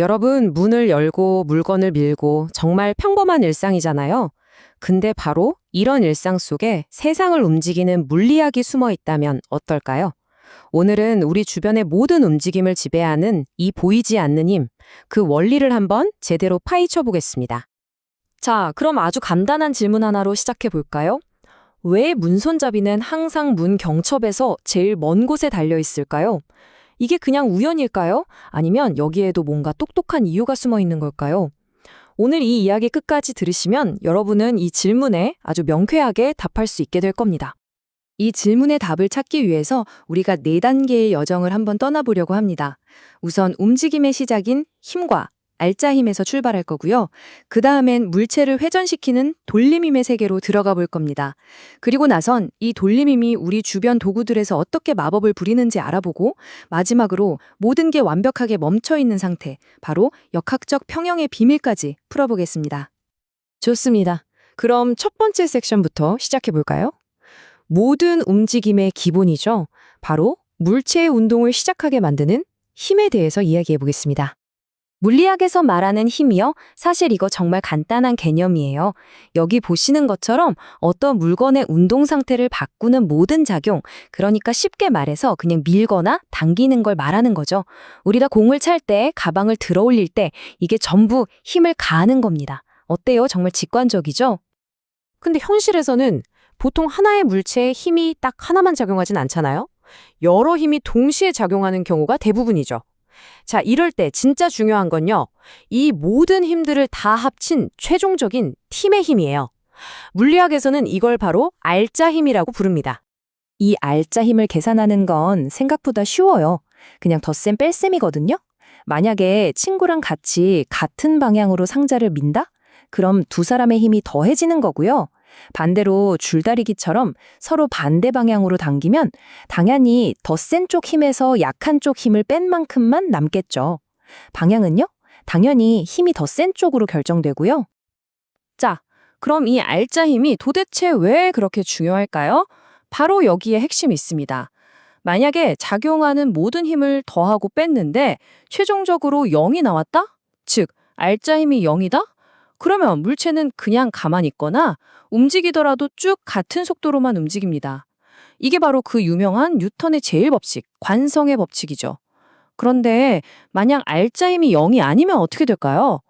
여러분, 문을 열고 물건을 밀고 정말 평범한 일상이잖아요. 근데 바로 이런 일상 속에 세상을 움직이는 물리학이 숨어 있다면 어떨까요? 오늘은 우리 주변의 모든 움직임을 지배하는 이 보이지 않는 힘, 그 원리를 한번 제대로 파헤쳐 보겠습니다. 자, 그럼 아주 간단한 질문 하나로 시작해 볼까요? 왜 문손잡이는 항상 문 경첩에서 제일 먼 곳에 달려 있을까요? 이게 그냥 우연일까요? 아니면 여기에도 뭔가 똑똑한 이유가 숨어 있는 걸까요? 오늘 이 이야기 끝까지 들으시면 여러분은 이 질문에 아주 명쾌하게 답할 수 있게 될 겁니다. 이 질문의 답을 찾기 위해서 우리가 4단계의 여정을 한번 떠나보려고 합니다. 우선 움직임의 시작인 힘과 알짜 힘에서 출발할 거고요. 그 다음엔 물체를 회전시키는 돌림힘의 세계로 들어가 볼 겁니다. 그리고 나선 이 돌림힘이 우리 주변 도구들에서 어떻게 마법을 부리는지 알아보고 마지막으로 모든 게 완벽하게 멈춰 있는 상태, 바로 역학적 평형의 비밀까지 풀어보겠습니다. 좋습니다. 그럼 첫 번째 섹션부터 시작해 볼까요? 모든 움직임의 기본이죠. 바로 물체의 운동을 시작하게 만드는 힘에 대해서 이야기해 보겠습니다. 물리학에서 말하는 힘이요. 사실 이거 정말 간단한 개념이에요. 여기 보시는 것처럼 어떤 물건의 운동 상태를 바꾸는 모든 작용, 그러니까 쉽게 말해서 그냥 밀거나 당기는 걸 말하는 거죠. 우리가 공을 찰 때, 가방을 들어 올릴 때 이게 전부 힘을 가하는 겁니다. 어때요? 정말 직관적이죠? 근데 현실에서는 보통 하나의 물체에 힘이 딱 하나만 작용하진 않잖아요? 여러 힘이 동시에 작용하는 경우가 대부분이죠. 자, 이럴 때 진짜 중요한 건요. 이 모든 힘들을 다 합친 최종적인 팀의 힘이에요. 물리학에서는 이걸 바로 알짜 힘이라고 부릅니다. 이 알짜 힘을 계산하는 건 생각보다 쉬워요. 그냥 덧셈 뺄셈이거든요. 만약에 친구랑 같이 같은 방향으로 상자를 민다? 그럼 두 사람의 힘이 더해지는 거고요. 반대로 줄다리기처럼 서로 반대 방향으로 당기면 당연히 더 센 쪽 힘에서 약한 쪽 힘을 뺀 만큼만 남겠죠. 방향은요? 당연히 힘이 더 센 쪽으로 결정되고요. 자, 그럼 이 알짜 힘이 도대체 왜 그렇게 중요할까요? 바로 여기에 핵심이 있습니다. 만약에 작용하는 모든 힘을 더하고 뺐는데 최종적으로 0이 나왔다? 즉, 알짜 힘이 0이다? 그러면 물체는 그냥 가만히 있거나 움직이더라도 쭉 같은 속도로만 움직입니다. 이게 바로 그 유명한 뉴턴의 제1법칙, 관성의 법칙이죠. 그런데 만약 알짜 힘이 0이 아니면 어떻게 될까요?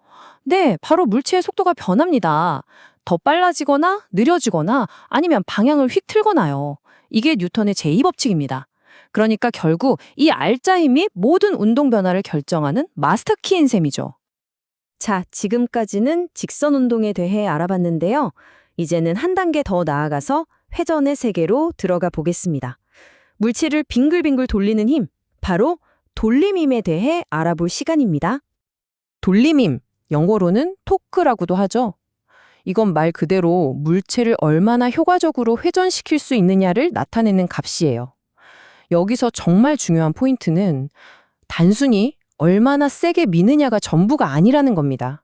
네, 바로 물체의 속도가 변합니다. 더 빨라지거나 느려지거나 아니면 방향을 휙 틀거나요. 이게 뉴턴의 제2법칙입니다. 그러니까 결국 이 알짜 힘이 모든 운동 변화를 결정하는 마스터키인 셈이죠. 자, 지금까지는 직선 운동에 대해 알아봤는데요. 이제는 한 단계 더 나아가서 회전의 세계로 들어가 보겠습니다. 물체를 빙글빙글 돌리는 힘, 바로 돌림힘에 대해 알아볼 시간입니다. 돌림힘, 영어로는 토크라고도 하죠. 이건 말 그대로 물체를 얼마나 효과적으로 회전시킬 수 있느냐를 나타내는 값이에요. 여기서 정말 중요한 포인트는 단순히 얼마나 세게 미느냐가 전부가 아니라는 겁니다.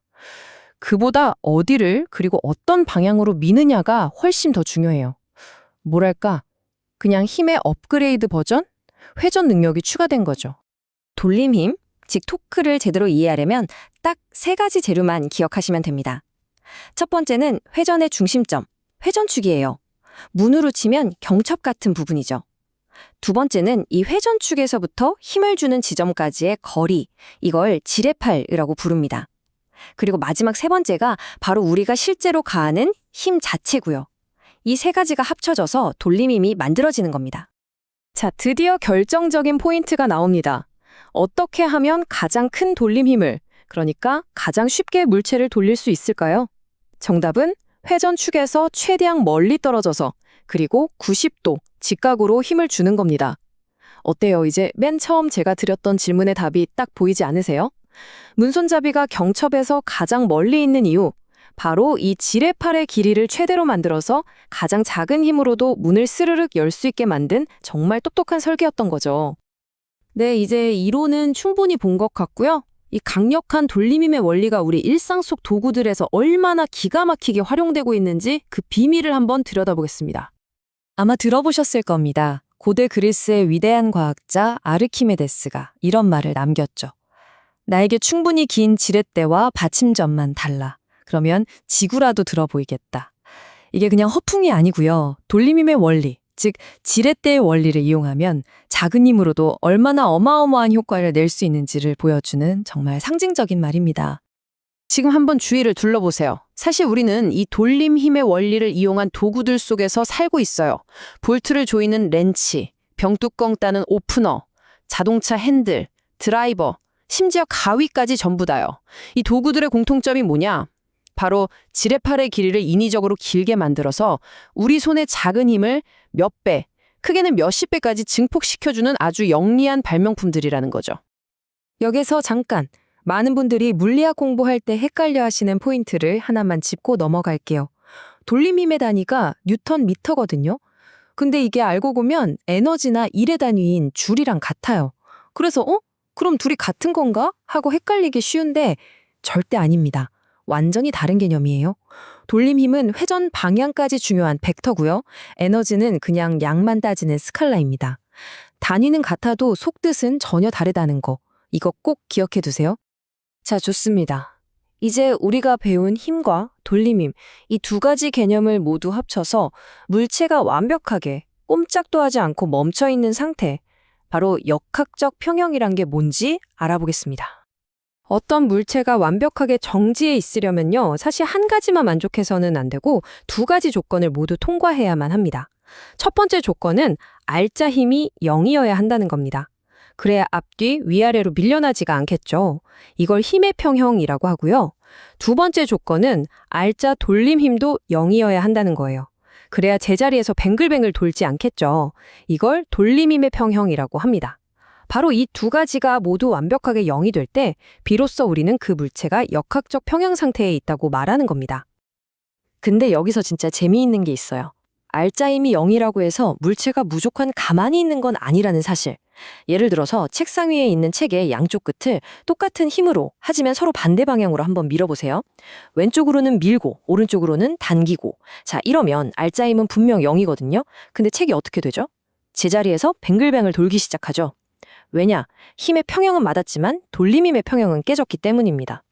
그보다 어디를 그리고 어떤 방향으로 미느냐가 훨씬 더 중요해요. 뭐랄까, 그냥 힘의 업그레이드 버전? 회전 능력이 추가된 거죠. 돌림힘, 즉 토크를 제대로 이해하려면 딱 3가지 재료만 기억하시면 됩니다. 첫 번째는 회전의 중심점, 회전축이에요. 문으로 치면 경첩 같은 부분이죠. 두 번째는 이 회전축에서부터 힘을 주는 지점까지의 거리, 이걸 지뢰팔이라고 부릅니다. 그리고 마지막 3번째가 바로 우리가 실제로 가하는 힘 자체고요. 이 3가지가 합쳐져서 돌림힘이 만들어지는 겁니다. 자, 드디어 결정적인 포인트가 나옵니다. 어떻게 하면 가장 큰 돌림힘을, 그러니까 가장 쉽게 물체를 돌릴 수 있을까요? 정답은 회전축에서 최대한 멀리 떨어져서 그리고 90도 직각으로 힘을 주는 겁니다. 어때요? 이제 맨 처음 제가 드렸던 질문의 답이 딱 보이지 않으세요? 문손잡이가 경첩에서 가장 멀리 있는 이유, 바로 이 지뢰팔의 길이를 최대로 만들어서 가장 작은 힘으로도 문을 스르륵 열 수 있게 만든 정말 똑똑한 설계였던 거죠. 네, 이제 이론은 충분히 본 것 같고요. 이 강력한 돌림힘의 원리가 우리 일상 속 도구들에서 얼마나 기가 막히게 활용되고 있는지 그 비밀을 한번 들여다보겠습니다. 아마 들어보셨을 겁니다. 고대 그리스의 위대한 과학자 아르키메데스가 이런 말을 남겼죠. 나에게 충분히 긴 지렛대와 받침점만 달라. 그러면 지구라도 들어 보이겠다. 이게 그냥 허풍이 아니고요. 돌림힘의 원리, 즉 지렛대의 원리를 이용하면 작은 힘으로도 얼마나 어마어마한 효과를 낼 수 있는지를 보여주는 정말 상징적인 말입니다. 지금 한번 주위를 둘러보세요. 사실 우리는 이 돌림 힘의 원리를 이용한 도구들 속에서 살고 있어요. 볼트를 조이는 렌치, 병뚜껑 따는 오프너, 자동차 핸들, 드라이버, 심지어 가위까지 전부 다요. 이 도구들의 공통점이 뭐냐? 바로 지뢰팔의 길이를 인위적으로 길게 만들어서 우리 손의 작은 힘을 몇 배, 크게는 몇십 배까지 증폭시켜주는 아주 영리한 발명품들이라는 거죠. 여기서 잠깐, 많은 분들이 물리학 공부할 때 헷갈려 하시는 포인트를 하나만 짚고 넘어갈게요. 돌림힘의 단위가 뉴턴 미터거든요. 근데 이게 알고 보면 에너지나 일의 단위인 줄이랑 같아요. 그래서 그럼 둘이 같은 건가? 하고 헷갈리기 쉬운데 절대 아닙니다. 완전히 다른 개념이에요. 돌림힘은 회전 방향까지 중요한 벡터고요. 에너지는 그냥 양만 따지는 스칼라입니다. 단위는 같아도 속뜻은 전혀 다르다는 거. 이거 꼭 기억해 두세요. 자, 좋습니다. 이제 우리가 배운 힘과 돌림힘, 이 두 가지 개념을 모두 합쳐서 물체가 완벽하게 꼼짝도 하지 않고 멈춰 있는 상태, 바로 역학적 평형이란 게 뭔지 알아보겠습니다. 어떤 물체가 완벽하게 정지해 있으려면요, 사실 한 가지만 만족해서는 안 되고 두 가지 조건을 모두 통과해야만 합니다. 첫 번째 조건은 알짜 힘이 0이어야 한다는 겁니다. 그래야 앞뒤 위아래로 밀려나지가 않겠죠. 이걸 힘의 평형이라고 하고요. 두 번째 조건은 알짜 돌림 힘도 0이어야 한다는 거예요. 그래야 제자리에서 뱅글뱅글 돌지 않겠죠. 이걸 돌림힘의 평형이라고 합니다. 바로 이 두 가지가 모두 완벽하게 0이 될 때 비로소 우리는 그 물체가 역학적 평형 상태에 있다고 말하는 겁니다. 근데 여기서 진짜 재미있는 게 있어요. 알짜 힘이 0이라고 해서 물체가 무조건 가만히 있는 건 아니라는 사실. 예를 들어서 책상 위에 있는 책의 양쪽 끝을 똑같은 힘으로, 하지만 서로 반대 방향으로 한번 밀어보세요. 왼쪽으로는 밀고 오른쪽으로는 당기고. 자, 이러면 알짜 힘은 분명 0이거든요. 근데 책이 어떻게 되죠? 제자리에서 뱅글뱅글 돌기 시작하죠. 왜냐? 힘의 평형은 맞았지만 돌림힘의 평형은 깨졌기 때문입니다.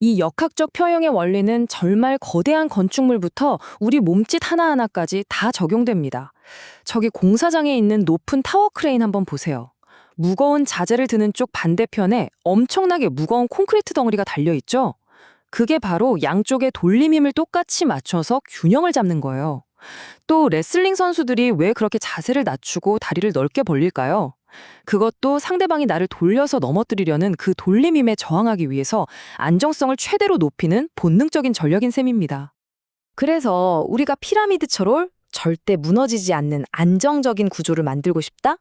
이 역학적 평형의 원리는 절말 거대한 건축물부터 우리 몸짓 하나하나까지 다 적용됩니다. 저기 공사장에 있는 높은 타워 크레인 한번 보세요. 무거운 자재를 드는 쪽 반대편에 엄청나게 무거운 콘크리트 덩어리가 달려있죠? 그게 바로 양쪽의 돌림힘을 똑같이 맞춰서 균형을 잡는 거예요. 또 레슬링 선수들이 왜 그렇게 자세를 낮추고 다리를 넓게 벌릴까요? 그것도 상대방이 나를 돌려서 넘어뜨리려는 그 돌림힘에 저항하기 위해서 안정성을 최대로 높이는 본능적인 전략인 셈입니다. 그래서 우리가 피라미드처럼 절대 무너지지 않는 안정적인 구조를 만들고 싶다?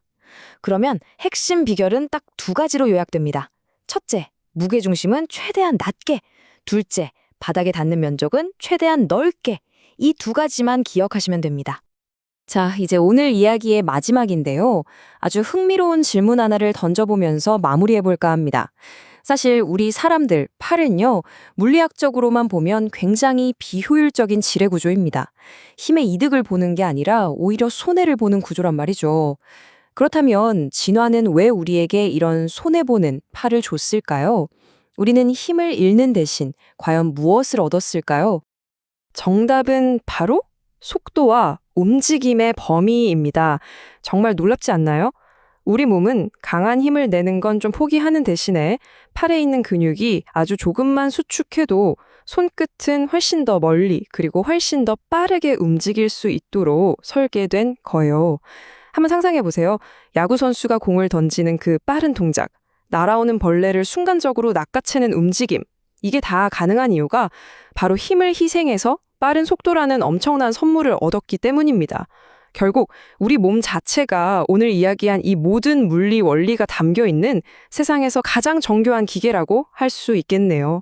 그러면 핵심 비결은 딱 두 가지로 요약됩니다. 첫째, 무게중심은 최대한 낮게. 둘째, 바닥에 닿는 면적은 최대한 넓게. 이 두 가지만 기억하시면 됩니다. 자, 이제 오늘 이야기의 마지막인데요. 아주 흥미로운 질문 하나를 던져보면서 마무리해볼까 합니다. 사실 우리 사람들, 팔은요, 물리학적으로만 보면 굉장히 비효율적인 지뢰 구조입니다. 힘의 이득을 보는 게 아니라 오히려 손해를 보는 구조란 말이죠. 그렇다면 진화는 왜 우리에게 이런 손해보는 팔을 줬을까요? 우리는 힘을 잃는 대신 과연 무엇을 얻었을까요? 정답은 바로 속도와 움직임의 범위입니다. 정말 놀랍지 않나요? 우리 몸은 강한 힘을 내는 건 좀 포기하는 대신에 팔에 있는 근육이 아주 조금만 수축해도 손끝은 훨씬 더 멀리 그리고 훨씬 더 빠르게 움직일 수 있도록 설계된 거예요. 한번 상상해 보세요. 야구 선수가 공을 던지는 그 빠른 동작, 날아오는 벌레를 순간적으로 낚아채는 움직임, 이게 다 가능한 이유가 바로 힘을 희생해서 빠른 속도라는 엄청난 선물을 얻었기 때문입니다. 결국 우리 몸 자체가 오늘 이야기한 이 모든 물리 원리가 담겨 있는 세상에서 가장 정교한 기계라고 할 수 있겠네요.